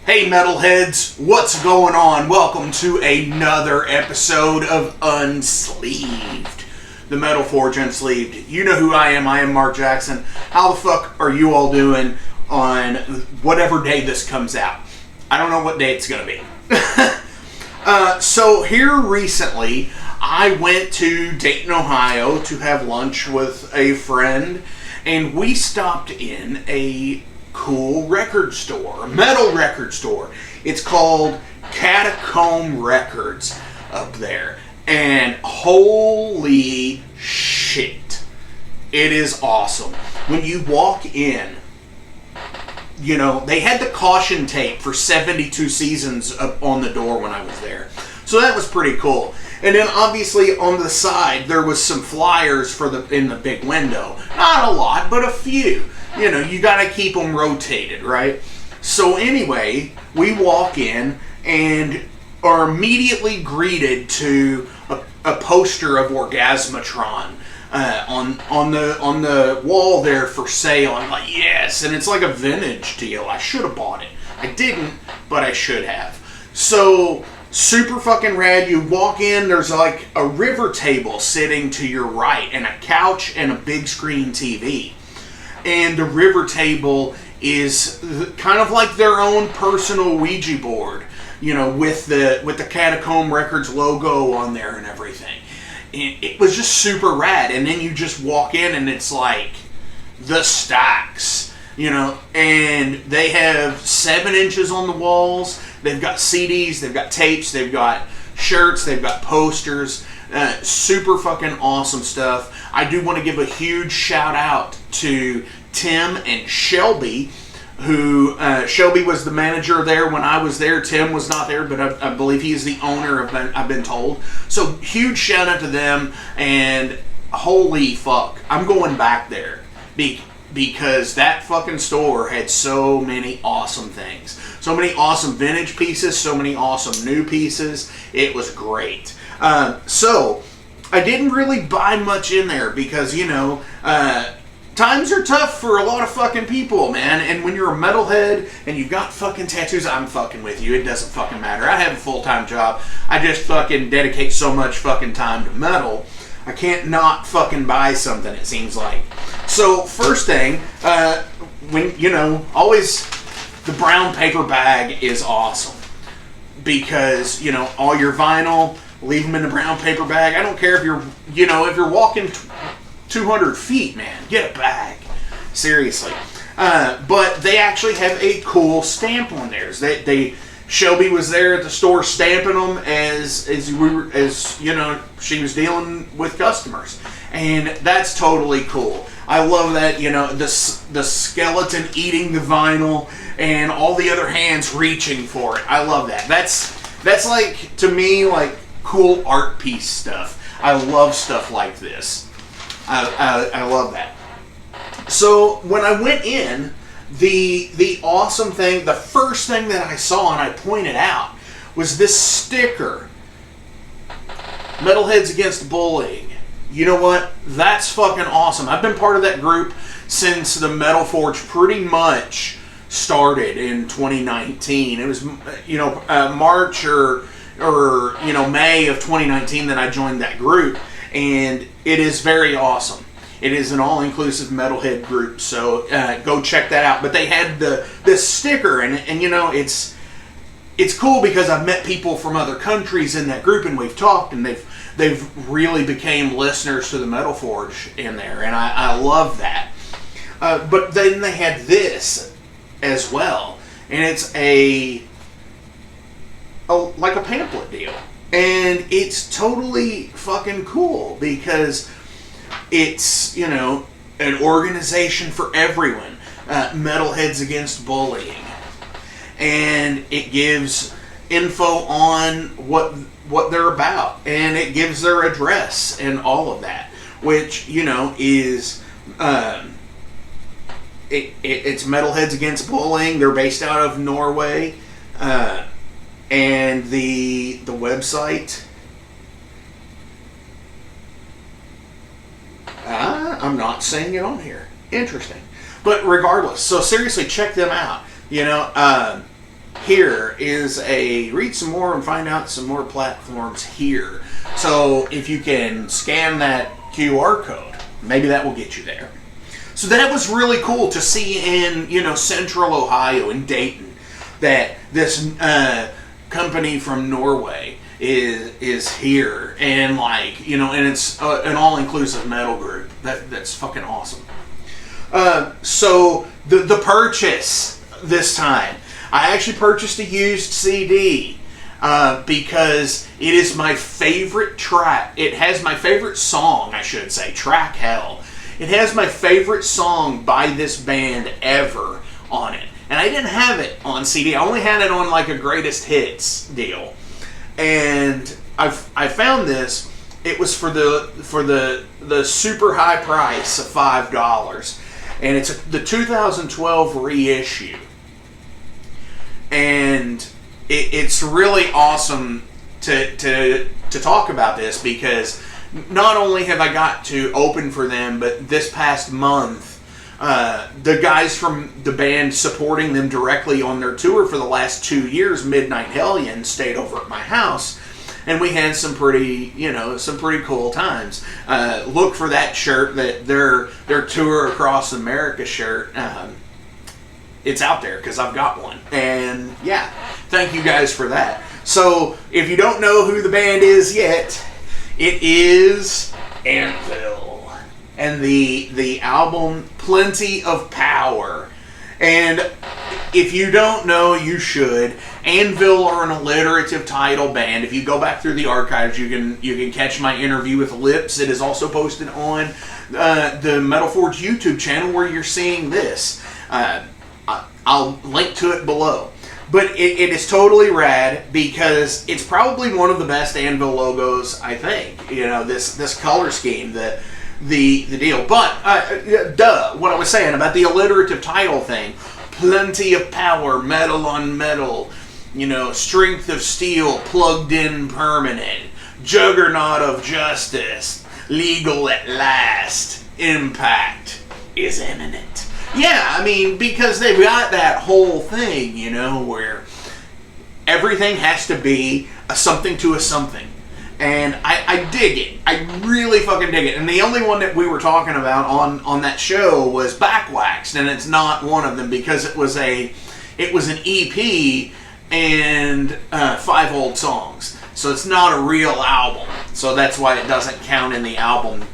Hey metalheads, what's going on? Welcome to another episode of Unsleeved. The Metal Forge Unsleeved. You know who I am Mark Jackson. How the fuck are you all doing on whatever day this comes out? I don't know what day it's gonna be. So here recently, I went to Dayton, Ohio to have lunch with a friend, and we stopped in a cool record store, a metal record store. It's called Catacomb Records up there, and holy shit, it is awesome. When you walk in, you know, they had the caution tape for 72 seasons up on the door when I was there. So that was pretty cool. And then obviously on the side, there was some flyers for in the big window. Not a lot, but a few. You know, you got to keep them rotated, right? So anyway, we walk in and are immediately greeted to a poster of Orgasmatron on the wall there for sale. I'm like, yes, and it's like a vintage deal. I should have bought it. I didn't, but I should have. So super fucking rad. You walk in, there's like a river table sitting to your right, and a couch and a big screen TV. And the river table is kind of like their own personal Ouija board, you know, with the Catacomb Records logo on there and everything. And it was just super rad. And then you just walk in and it's like the stacks, you know, and they have 7 inches on the walls. They've got CDs, they've got tapes, they've got shirts, they've got posters. Super fucking awesome stuff. I do want to give a huge shout out to Tim and Shelby, who Shelby was the manager there when I was there. Tim was not there, but I believe he is the owner, I've been told. So huge shout out to them, and holy fuck, I'm going back there because that fucking store had so many awesome things. So many awesome vintage pieces, so many awesome new pieces. It was great. So I didn't really buy much in there because, you know, times are tough for a lot of fucking people, man. And when you're a metalhead and you've got fucking tattoos, I'm fucking with you. It doesn't fucking matter. I have a full-time job. I just fucking dedicate so much fucking time to metal. I can't not fucking buy something, it seems like. So first thing, when, you know, always the brown paper bag is awesome. Because, you know, all your vinyl, leave them in the brown paper bag. I don't care if you're, you know, if you're walking 200 feet, man, get a bag. Seriously. But they actually have a cool stamp on theirs. Shelby was there at the store stamping them as you know, she was dealing with customers. And that's totally cool. I love that, you know, the skeleton eating the vinyl and all the other hands reaching for it. I love that. That's like, to me, like cool art piece stuff. I love stuff like this. I love that. So when I went in, the awesome thing, the first thing that I saw and I pointed out was this sticker, Metalheads Against Bullying. You know what? That's fucking awesome. I've been part of that group since the Metal Forge pretty much started in 2019. It was, you know, March or you know, May of 2019 that I joined that group, and it is very awesome. It is an all-inclusive metalhead group, so go check that out. But they had this sticker, and you know, it's cool because I've met people from other countries in that group, and we've talked, and they've really became listeners to the Metal Forge in there, and I love that. But then they had this as well, and it's like a pamphlet deal, and it's totally fucking cool because it's, you know, an organization for everyone, Metalheads Against Bullying, and it gives info on what they're about, and it gives their address and all of that, which, you know, is it's Metalheads Against Bullying. They're based out of Norway, and the website, I'm not saying it on here. Interesting. But regardless, so seriously, check them out. You know, here is a read some more and find out some more platforms here. So if you can scan that QR code, maybe that will get you there. So that was really cool to see in, you know, Central Ohio, in Dayton, that this company from Norway is here, and like, you know, and it's an all-inclusive metal group. That's fucking awesome. So the purchase this time, I actually purchased a used CD because it is my favorite track. It has my favorite song, I should say, Track Hell. It has my favorite song by this band ever on it. And I didn't have it on CD. I only had it on like a greatest hits deal. And I found this. It was for the super high price of $5. And it's the 2012 reissue. And it's really awesome to talk about this, because not only have I got to open for them, but this past month, the guys from the band supporting them directly on their tour for the last 2 years, Midnight Hellion, stayed over at my house, and we had some pretty cool times. Look for that shirt, that their Tour Across America shirt. It's out there because I've got one, and yeah, thank you guys for that. So if you don't know who the band is yet, it is Anvil, and the album Plenty of Power. And if you don't know, you should. Anvil are an alliterative title band. If you go back through the archives, you can catch my interview with Lips. It is also posted on the Metal Forge YouTube channel where you're seeing this. I'll link to it below. But it is totally rad, because it's probably one of the best Anvil logos, I think. You know, this color scheme, the deal. But, what I was saying about the alliterative title thing. Plenty of power, metal on metal. You know, strength of steel, plugged in permanent. Juggernaut of justice, legal at last. Impact is imminent. Yeah, I mean, because they've got that whole thing, you know, where everything has to be a something to a something. And I dig it. I really fucking dig it. And the only one that we were talking about on that show was Backwaxed, and it's not one of them because it was an EP and 5 old songs. So it's not a real album. So that's why it doesn't count in the album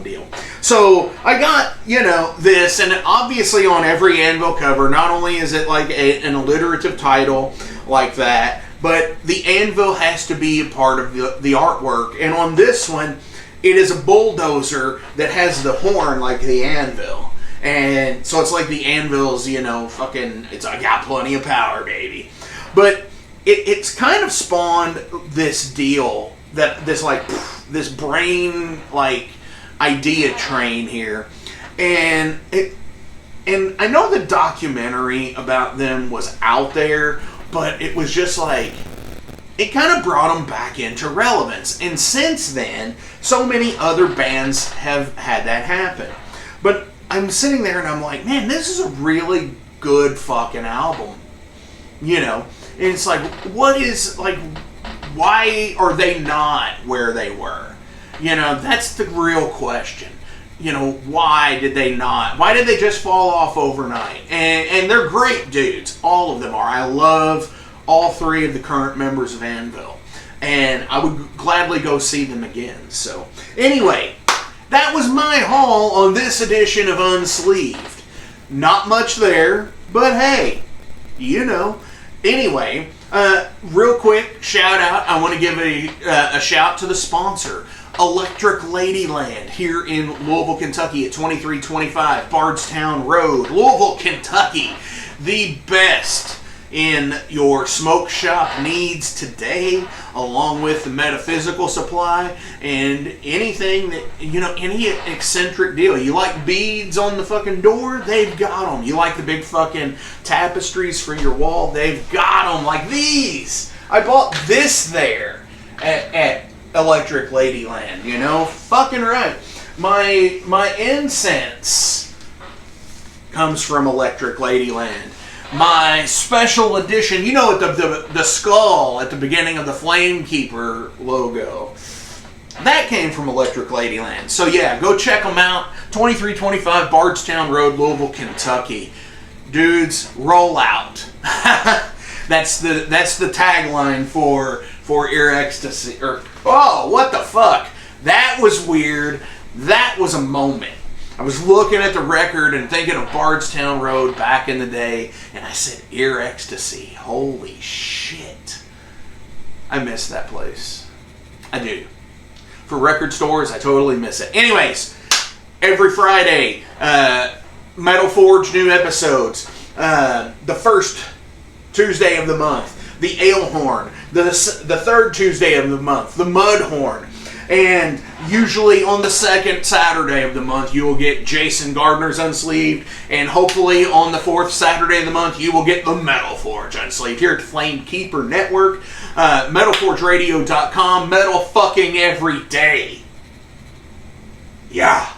deal. So I got, you know, this, and obviously on every Anvil cover, not only is it like an alliterative title like that, but the anvil has to be a part of the artwork. And on this one, it is a bulldozer that has the horn like the anvil. And so it's like the anvil's, you know, fucking, it's I got plenty of power, baby. But it's kind of spawned this deal, that this brain like idea train here. And I know the documentary about them was out there, but it was just like, it kind of brought them back into relevance. And since then, so many other bands have had that happen. But I'm sitting there and I'm like, man, this is a really good fucking album. You know? And it's like, why are they not where they were? You know, that's the real question. You know, why did they not? Why did they just fall off overnight? And they're great dudes. All of them are. I love all 3 of the current members of Anvil. And I would gladly go see them again. So, anyway, that was my haul on this edition of Unsleeved. Not much there, but hey, you know. Anyway, real quick shout out. I want to give a shout to the sponsor, Electric Ladyland, here in Louisville, Kentucky at 2325 Bardstown Road, Louisville, Kentucky. The best in your smoke shop needs today, along with the metaphysical supply and anything that, you know, any eccentric deal. You like beads on the fucking door? They've got them. You like the big fucking tapestries for your wall? They've got them. Like these. I bought this there at Electric Ladyland, you know? Fucking right. My incense comes from Electric Ladyland. my special edition, you know, the skull at the beginning of the Flamekeeper logo. That came from Electric Ladyland. So yeah, go check them out. 2325 Bardstown Road, Louisville, Kentucky. Dudes, roll out. That's the tagline for Ear Ecstasy. Oh, what the fuck? That was weird. That was a moment. I was looking at the record and thinking of Bardstown Road back in the day, and I said, Ear Ecstasy. Holy shit. I miss that place. I do. For record stores, I totally miss it. Anyways, every Friday, Metal Forge new episodes. The first Tuesday of the month, the Ale Horn. The third Tuesday of the month, the Mud Horn. And usually on the second Saturday of the month, you will get Jason Gardner's Unsleeved. And hopefully on the fourth Saturday of the month, you will get the Metal Forge Unsleeved here at the Flamekeeper Network. MetalForgeRadio.com. Metal fucking every day. Yeah.